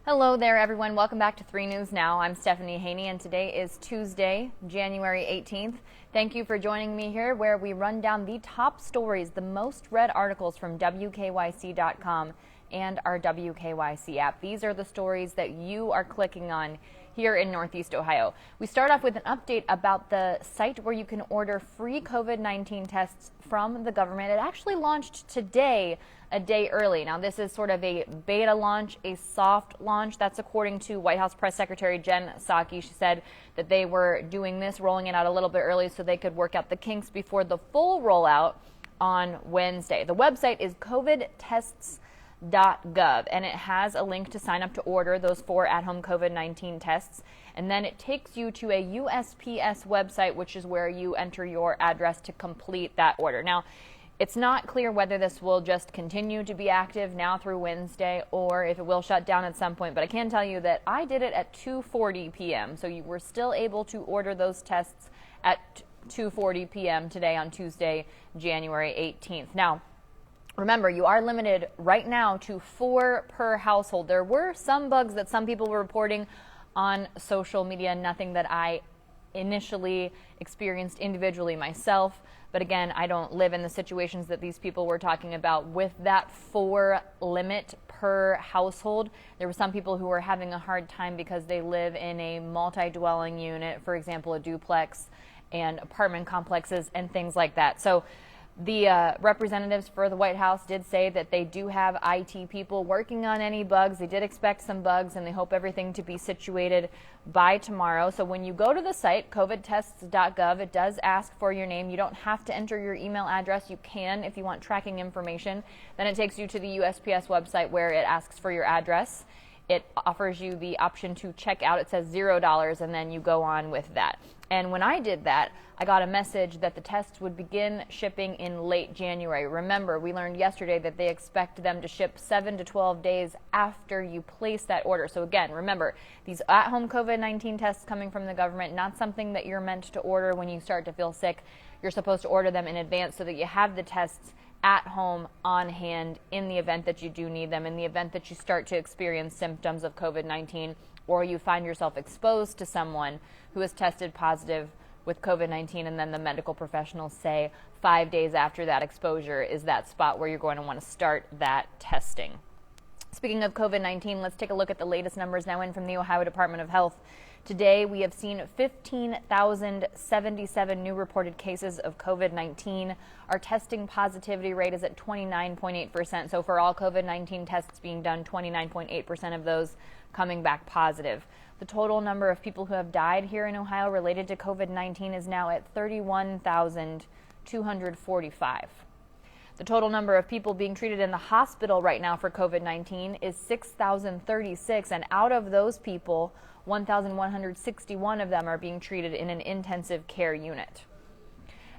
Hello there, everyone. Welcome back to 3 News Now. I'm Stephanie Haney, and today is Tuesday, January 18th. Thank you for joining me here, where we run down the top stories, the most read articles from WKYC.com and our WKYC app. These are the stories that you are clicking on here in Northeast Ohio. We start off with an update about the site where you can order free COVID-19 tests from the government. It actually launched today, a day early. Now, this is sort of a beta launch, a soft launch. That's according to White House Press Secretary Jen Psaki. She said that they were doing this, rolling it out a little bit early so they could work out the kinks before the full rollout on Wednesday. The website is covidtests.gov, and it has a link to sign up to order those 4 at-home COVID-19 tests. And then it takes you to a USPS website, which is where you enter your address to complete that order. Now, it's not clear whether this will just continue to be active now through Wednesday or if it will shut down at some point, but I can tell you that I did it at 2:40 p.m., so you were still able to order those tests at 2:40 p.m. today on Tuesday, January 18th. Now, remember, you are limited right now to 4 per household. There were some bugs that some people were reporting on social media, nothing that I initially experienced individually myself. But again, I don't live in the situations that these people were talking about. With that 4 limit per household, there were some people who were having a hard time because they live in a multi-dwelling unit, for example, a duplex and apartment complexes and things like that. So the representatives for the White House did say that they do have IT people working on any bugs. They did expect some bugs, and they hope everything to be situated by tomorrow. So when you go to the site, covidtests.gov, it does ask for your name. You don't have to enter your email address. You can if you want tracking information. Then it takes you to the USPS website where it asks for your address. It offers you the option to check out. It says $0, and then you go on with that. And when I did that, I got a message that the tests would begin shipping in late January. Remember, we learned yesterday that they expect them to ship 7 to 12 days after you place that order. So again, remember, these at-home COVID-19 tests coming from the government, not something that you're meant to order when you start to feel sick. You're supposed to order them in advance so that you have the tests at home on hand in the event that you do need them, in the event that you start to experience symptoms of COVID-19 or you find yourself exposed to someone who has tested positive with COVID-19, and then the medical professionals say 5 days after that exposure is that spot where you're going to want to start that testing. Speaking of COVID-19, let's take a look at the latest numbers now in from the Ohio Department of Health. Today, we have seen 15,077 new reported cases of COVID-19. Our testing positivity rate is at 29.8%. So for all COVID-19 tests being done, 29.8% of those coming back positive. The total number of people who have died here in Ohio related to COVID-19 is now at 31,245. The total number of people being treated in the hospital right now for COVID-19 is 6,036, and out of those people, 1,161 of them are being treated in an intensive care unit.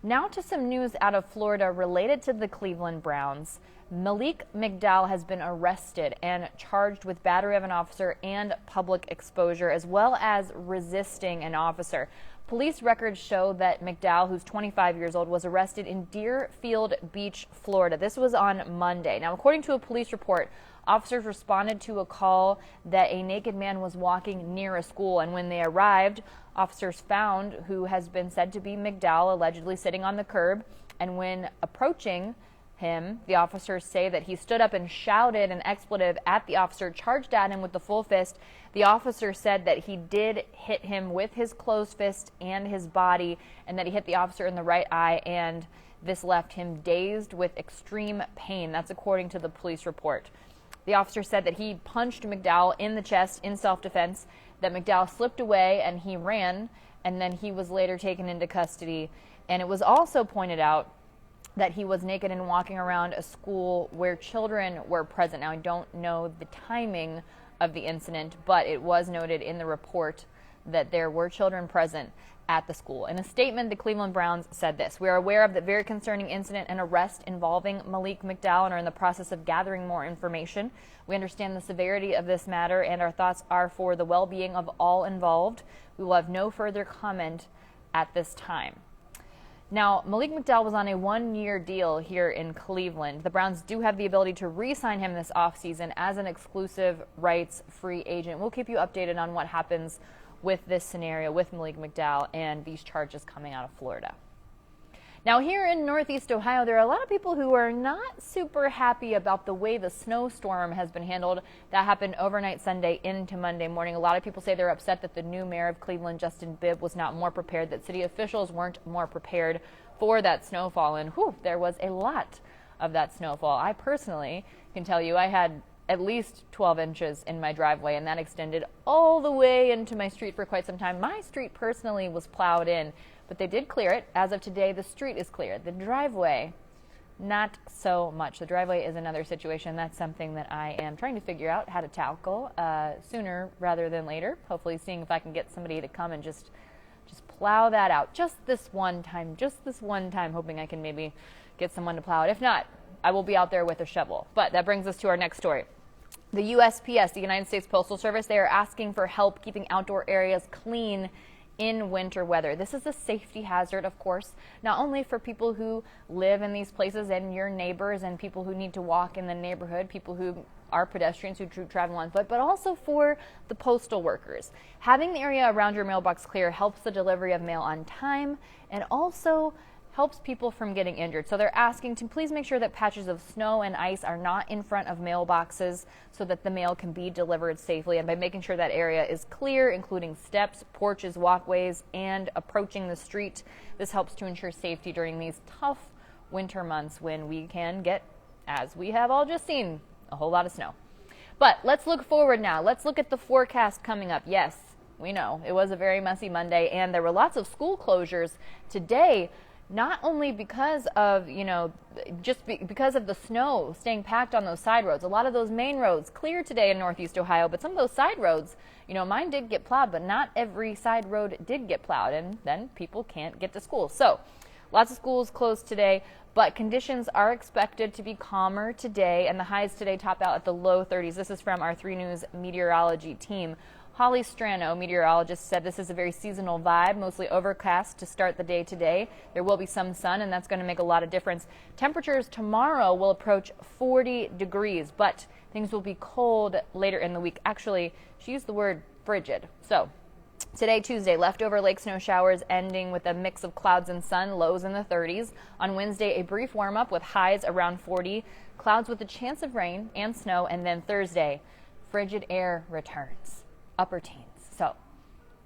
Now to some news out of Florida related to the Cleveland Browns. Malik McDowell has been arrested and charged with battery of an officer and public exposure, as well as resisting an officer. Police records show that McDowell, who's 25 years old, was arrested in Deerfield Beach, Florida. This was on Monday. Now, according to a police report, officers responded to a call that a naked man was walking near a school, and when they arrived, officers found who has been said to be McDowell allegedly sitting on the curb, and when approaching him, the officers say that he stood up and shouted an expletive at the officer, charged at him with the full fist. The officer said that he did hit him with his closed fist and his body, and that he hit the officer in the right eye, and this left him dazed with extreme pain. That's according to the police report. The officer said that he punched McDowell in the chest in self-defense, that McDowell slipped away and he ran, and then he was later taken into custody. And it was also pointed out that he was naked and walking around a school where children were present. Now, I don't know the timing of the incident, but it was noted in the report that there were children present at the school. In a statement, the Cleveland Browns said this: "We are aware of the very concerning incident and arrest involving Malik McDowell and are in the process of gathering more information. We understand the severity of this matter, and our thoughts are for the well-being of all involved. We will have no further comment at this time." Now, Malik McDowell was on a one-year deal here in Cleveland. The Browns do have the ability to re-sign him this offseason as an exclusive rights free agent. We'll keep you updated on what happens with this scenario with Malik McDowell and these charges coming out of Florida. Now, here in Northeast Ohio, there are a lot of people who are not super happy about the way the snowstorm has been handled. That happened overnight Sunday into Monday morning. A lot of people say they're upset that the new mayor of Cleveland, Justin Bibb, was not more prepared, that city officials weren't more prepared for that snowfall. And there was a lot of that snowfall. I personally can tell you I had at least 12 inches in my driveway, and that extended all the way into my street for quite some time. My street personally was plowed in, but they did clear it. As of today, the street is clear. The driveway, not so much. The driveway is another situation. That's something that I am trying to figure out how to tackle sooner rather than later. Hopefully seeing if I can get somebody to come and just plow that out. Just this one time, hoping I can maybe get someone to plow it. If not, I will be out there with a shovel. But that brings us to our next story. The USPS, the United States Postal Service, they are asking for help keeping outdoor areas clean in winter weather. This is a safety hazard, of course, not only for people who live in these places and your neighbors and people who need to walk in the neighborhood, people who are pedestrians who travel on foot, but also for the postal workers. Having the area around your mailbox clear helps the delivery of mail on time and also helps people from getting injured. So they're asking to please make sure that patches of snow and ice are not in front of mailboxes so that the mail can be delivered safely. And by making sure that area is clear, including steps, porches, walkways, and approaching the street, this helps to ensure safety during these tough winter months when we can get, as we have all just seen, a whole lot of snow. But let's look forward now. Let's look at the forecast coming up. Yes, we know it was a very messy Monday, and there were lots of school closures today. Not only because of, because of the snow staying packed on those side roads. A lot of those main roads clear today in Northeast Ohio, but some of those side roads, mine did get plowed, but not every side road did get plowed, and then people can't get to school. So lots of schools closed today, but conditions are expected to be calmer today, and the highs today top out at the low 30s. This is from our 3 News meteorology team. Holly Strano, meteorologist, said this is a very seasonal vibe, mostly overcast to start the day today. There will be some sun, and that's going to make a lot of difference. Temperatures tomorrow will approach 40 degrees, but things will be cold later in the week. Actually, she used the word frigid. So today, Tuesday, leftover lake snow showers ending with a mix of clouds and sun, lows in the 30s. On Wednesday, a brief warm-up with highs around 40, clouds with a chance of rain and snow, and then Thursday, frigid air returns. Upper teens. So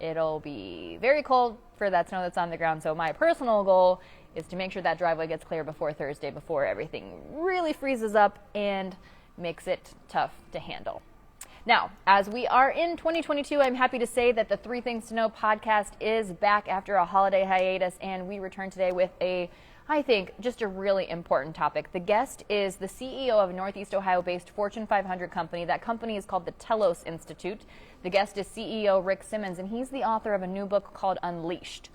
it'll be very cold for that snow that's on the ground. So my personal goal is to make sure that driveway gets clear before Thursday, before everything really freezes up and makes it tough to handle. Now, as we are in 2022, I'm happy to say that the 3 Things to Know podcast is back after a holiday hiatus, and we return today with I think, just a really important topic. The guest is the CEO of a Northeast Ohio-based Fortune 500 company. That company is called the Telos Institute. The guest is CEO Rick Simmons, and he's the author of a new book called Unleashed.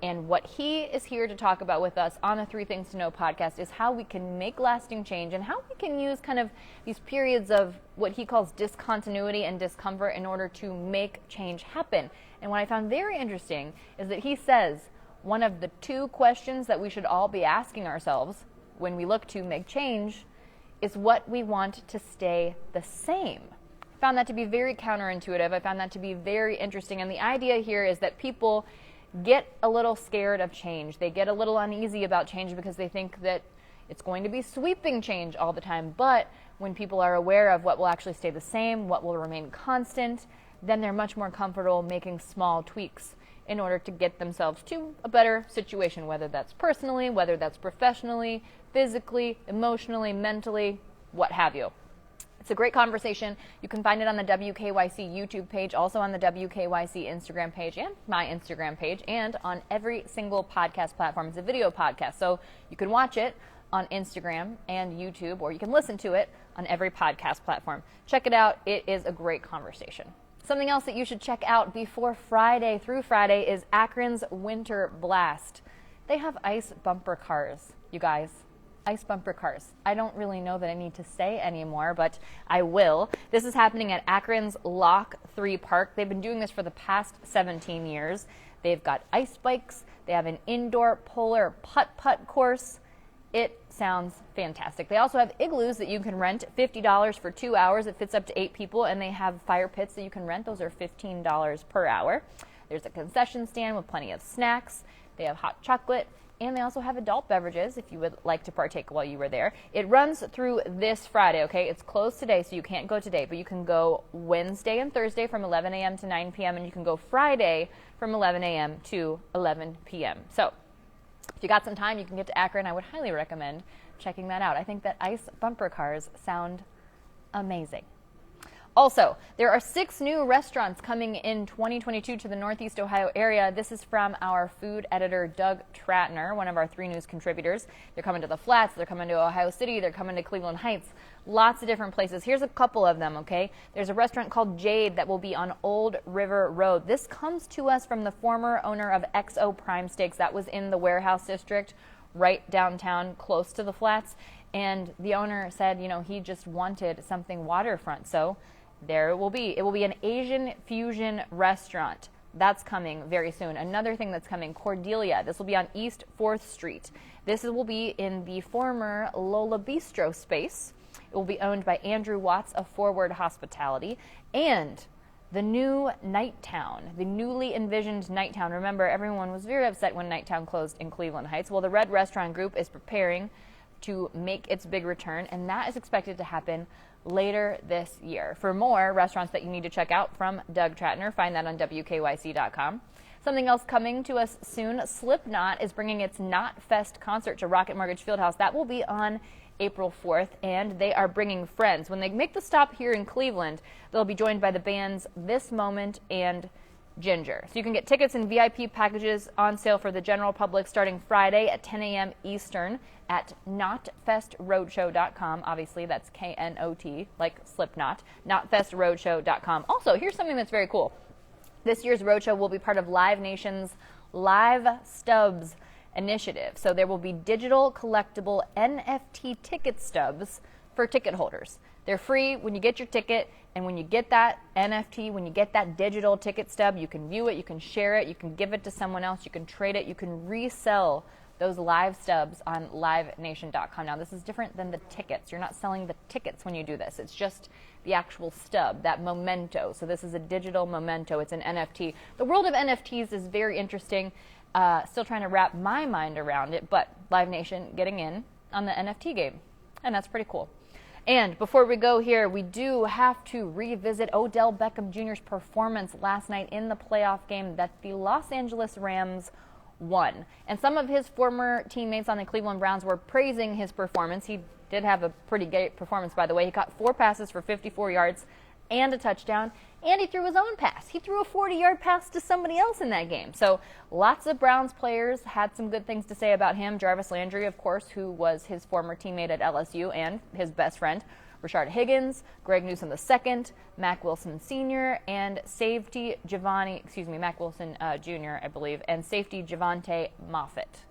And what he is here to talk about with us on the 3 Things to Know podcast is how we can make lasting change and how we can use kind of these periods of what he calls discontinuity and discomfort in order to make change happen. And what I found very interesting is that he says one of the 2 questions that we should all be asking ourselves when we look to make change is what we want to stay the same. I found that to be very counterintuitive. I found that to be very interesting. And the idea here is that people get a little scared of change. They get a little uneasy about change because they think that it's going to be sweeping change all the time. But when people are aware of what will actually stay the same, what will remain constant, then they're much more comfortable making small tweaks in order to get themselves to a better situation, whether that's personally, whether that's professionally, physically, emotionally, mentally, what have you. It's a great conversation. You can find it on the WKYC YouTube page, also on the WKYC Instagram page and my Instagram page, and on every single podcast platform. It's a video podcast, so you can watch it on Instagram and YouTube, or you can listen to it on every podcast platform. Check it out. It is a great conversation. Something else that you should check out before Friday through Friday is Akron's Winter Blast. They have ice bumper cars, you guys. ice bumper cars. I don't really know that I need to say anymore, but I will. This is happening at Akron's Lock 3 Park. They've been doing this for the past 17 years. They've got ice bikes. They have an indoor polar putt-putt course. It sounds fantastic. They also have igloos that you can rent, $50 for 2 hours. It fits up to 8 people, and they have fire pits that you can rent. Those are $15 per hour. There's a concession stand with plenty of snacks. They have hot chocolate, and they also have adult beverages if you would like to partake while you were there. It runs through this Friday, okay? It's closed today, so you can't go today, but you can go Wednesday and Thursday from 11 a.m. to 9 p.m., and you can go Friday from 11 a.m. to 11 p.m. So if you got some time, you can get to Akron. I would highly recommend checking that out. I think that ice bumper cars sound amazing. Also, there are 6 new restaurants coming in 2022 to the Northeast Ohio area. This is from our food editor, Doug Tratner, one of our 3 News contributors. They're coming to the Flats, they're coming to Ohio City, they're coming to Cleveland Heights, lots of different places. Here's a couple of them, okay? There's a restaurant called Jade that will be on Old River Road. This comes to us from the former owner of XO Prime Steaks. That was in the Warehouse District, right downtown, close to the Flats. And the owner said, he just wanted something waterfront. So there it will be. It will be an Asian fusion restaurant. That's coming very soon. Another thing that's coming, Cordelia. This will be on East 4th Street. This will be in the former Lola Bistro space. It will be owned by Andrew Watts of Forward Hospitality. And the new Nighttown, the newly envisioned Nighttown. Remember, everyone was very upset when Nighttown closed in Cleveland Heights. Well, the Red Restaurant Group is preparing to make its big return, and that is expected to happen later this year. For more restaurants that you need to check out from Doug Tratner, find that on WKYC.com. Something else coming to us soon, Slipknot is bringing its Knot Fest concert to Rocket Mortgage Fieldhouse. That will be on April 4th, and they are bringing friends. When they make the stop here in Cleveland, they'll be joined by the bands This Moment and Ginger. So you can get tickets and VIP packages on sale for the general public starting Friday at 10 a.m. Eastern at knotfestroadshow.com. Obviously, that's K-N-O-T, like Slipknot, knotfestroadshow.com. Also, here's something that's very cool. This year's roadshow will be part of Live Nation's Live Stubs initiative. So there will be digital collectible NFT ticket stubs for ticket holders. They're free when you get your ticket, and when you get that NFT, when you get that digital ticket stub, you can view it, you can share it, you can give it to someone else, you can trade it, you can resell those live stubs on livenation.com. Now, this is different than the tickets. You're not selling the tickets when you do this. It's just the actual stub, that memento. So this is a digital memento. It's an NFT. The world of NFTs is very interesting. Still trying to wrap my mind around it, but Live Nation getting in on the NFT game, and that's pretty cool. And before we go here, we do have to revisit Odell Beckham Jr.'s performance last night in the playoff game that the Los Angeles Rams won. And some of his former teammates on the Cleveland Browns were praising his performance. He did have a pretty great performance, by the way. He caught 4 passes for 54 yards and a touchdown, and he threw his own pass. He threw a 40-yard pass to somebody else in that game. So lots of Browns players had some good things to say about him. Jarvis Landry, of course, who was his former teammate at LSU, and his best friend, Rashard Higgins, Greg Newsome II, Mack Wilson Sr., and safety Mack Wilson Jr., I believe, and safety Javonte Moffett.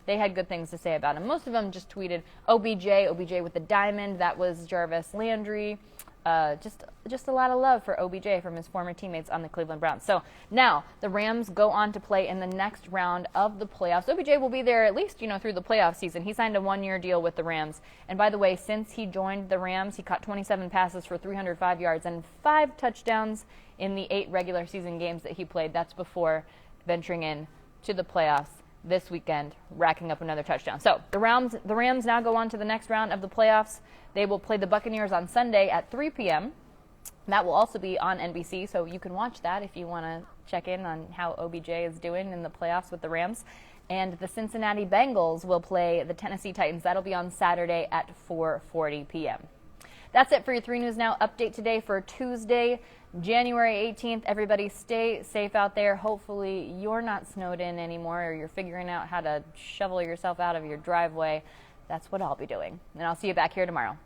They had good things to say about him. Most of them just tweeted OBJ with the diamond. That was Jarvis Landry. Just a lot of love for OBJ from his former teammates on the Cleveland Browns. So now the Rams go on to play in the next round of the playoffs. OBJ will be there at least, through the playoff season. He signed a 1-year deal with the Rams. And by the way, since he joined the Rams, he caught 27 passes for 305 yards and 5 touchdowns in the 8 regular season games that he played. That's before venturing in to the playoffs this weekend, racking up another touchdown. So the Rams now go on to the next round of the playoffs. They will play the Buccaneers on Sunday at 3 p.m. That will also be on NBC, so you can watch that if you want to check in on how OBJ is doing in the playoffs with the Rams. And the Cincinnati Bengals will play the Tennessee Titans. That'll be on Saturday at 4:40 p.m. That's it for your 3 News Now update today for Tuesday, January 18th. Everybody stay safe out there. Hopefully you're not snowed in anymore, or you're figuring out how to shovel yourself out of your driveway. That's what I'll be doing. And I'll see you back here tomorrow.